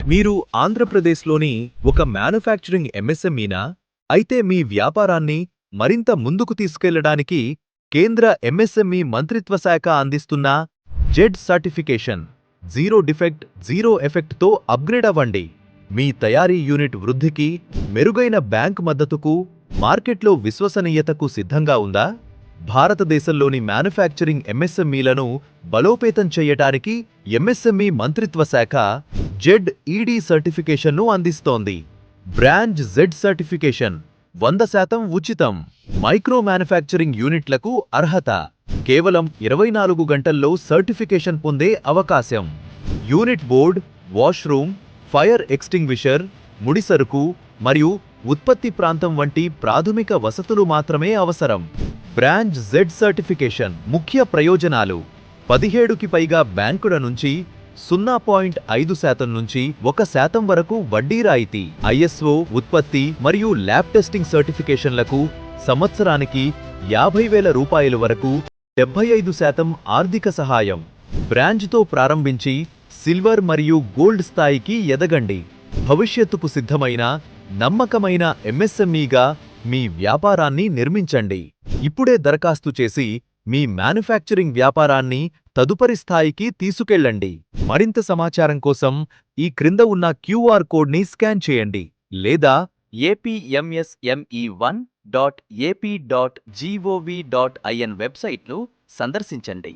మీరు ఆంధ్రప్రదేశ్లోని ఒక మ్యానుఫ్యాక్చరింగ్ ఎంఎస్ఎంఈనా? అయితే మీ వ్యాపారాన్ని మరింత ముందుకు తీసుకెళ్లడానికి కేంద్ర ఎంఎస్ఎంఈ మంత్రిత్వ శాఖ అందిస్తున్న Z certification zero defect, zero ఎఫెక్ట్తో అప్గ్రేడ్ అవ్వండి. మీ తయారీ యూనిట్ వృద్ధికి, మెరుగైన బ్యాంక్ మద్దతుకు, మార్కెట్లో విశ్వసనీయతకు సిద్ధంగా ఉందా? భారతదేశంలోని మ్యానుఫ్యాక్చరింగ్ ఎంఎస్ఎంఈలను బలోపేతం చేయటానికి ఎంఎస్ఎంఈ మంత్రిత్వ శాఖ జెడ్ ఈడీ సర్టిఫికేషన్ను అందిస్తోంది. బ్రాండ్ జెడ్ సర్టిఫికేషన్ 100% ఉచితం. మైక్రో మ్యానుఫ్యాక్చరింగ్ యూనిట్లకు అర్హత. కేవలం 24 గంటల్లో సర్టిఫికేషన్ పొందే అవకాశం. Unit board, washroom, fire extinguisher, ముడిసరుకు మరియు ఉత్పత్తి ప్రాంతం వంటి ప్రాథమిక వసతులు మాత్రమే అవసరం. బ్రాండ్ జెడ్ సర్టిఫికేషన్ ముఖ్య ప్రయోజనాలు: 17కి పైగా బ్యాంకుల నుంచి 0.5% నుంచి 1% వరకు వడ్డీ రాయితీ. ఐఎస్ఓ ఉత్పత్తి మరియు ల్యాబ్ టెస్టింగ్ సర్టిఫికేషన్లకు సంవత్సరానికి 50,000 రూపాయల వరకు 75% ఆర్థిక సహాయం. బ్రాంజ్తో ప్రారంభించి సిల్వర్ మరియు గోల్డ్ స్థాయికి ఎదగండి. భవిష్యత్తుకు సిద్ధమైన, నమ్మకమైన ఎంఎస్ఎంఈగా మీ వ్యాపారాన్ని నిర్మించండి. ఇప్పుడే దరఖాస్తు చేసి మీ మ్యానుఫ్యాక్చరింగ్ వ్యాపారాన్ని తదుపరి స్థాయికి తీసుకెళ్లండి. మరింత సమాచారం కోసం ఈ క్రింద ఉన్న క్యూఆర్ కోడ్ని స్కాన్ చేయండి లేదా apmsme1.ap.gov.in వెబ్సైట్ను సందర్శించండి.